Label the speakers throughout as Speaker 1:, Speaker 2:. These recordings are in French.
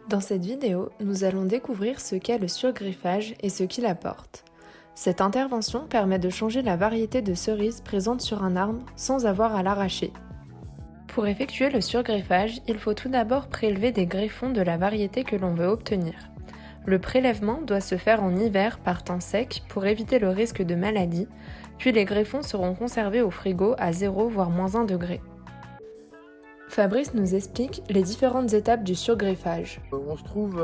Speaker 1: Dans cette vidéo, nous allons découvrir ce qu'est le surgreffage et ce qu'il apporte. Cette intervention permet de changer la variété de cerises présentes sur un arbre sans avoir à l'arracher. Pour effectuer le surgreffage, il faut tout d'abord prélever des greffons de la variété que l'on veut obtenir. Le prélèvement doit se faire en hiver par temps sec pour éviter le risque de maladie, puis les greffons seront conservés au frigo à 0 voire -1 degré. Fabrice nous explique les différentes étapes du surgreffage.
Speaker 2: On se trouve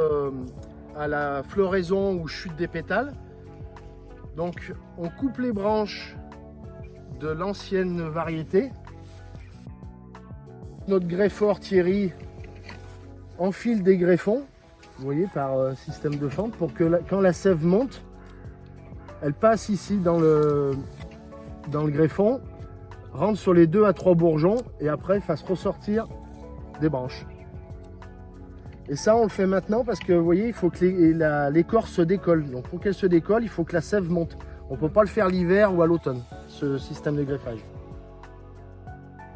Speaker 2: à la floraison ou chute des pétales. Donc on coupe les branches de l'ancienne variété. Notre greffeur Thierry enfile des greffons, vous voyez, par système de fente, pour que quand la sève monte, elle passe ici dans le greffon, rentre sur les 2 à 3 bourgeons et après fasse ressortir des branches. Et ça on le fait maintenant parce que vous voyez, il faut que l'écorce se décolle. Donc pour qu'elle se décolle, il faut que la sève monte. On ne peut pas le faire l'hiver ou à l'automne, ce système de greffage.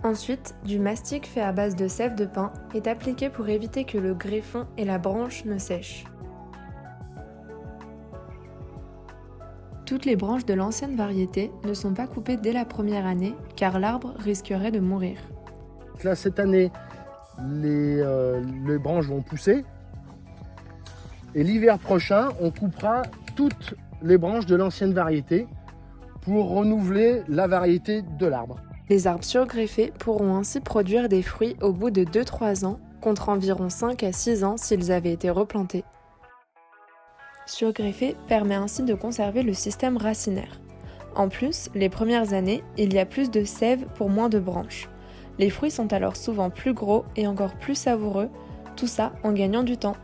Speaker 1: Ensuite, du mastic fait à base de sève de pin est appliqué pour éviter que le greffon et la branche ne sèchent. Toutes les branches de l'ancienne variété ne sont pas coupées dès la première année car l'arbre risquerait de mourir.
Speaker 2: Là cette année, les branches vont pousser et l'hiver prochain, on coupera toutes les branches de l'ancienne variété pour renouveler la variété de l'arbre.
Speaker 1: Les arbres surgreffés pourront ainsi produire des fruits au bout de 2-3 ans, contre environ 5 à 6 ans s'ils avaient été replantés. Surgreffer permet ainsi de conserver le système racinaire. En plus, les premières années, il y a plus de sève pour moins de branches. Les fruits sont alors souvent plus gros et encore plus savoureux, tout ça en gagnant du temps.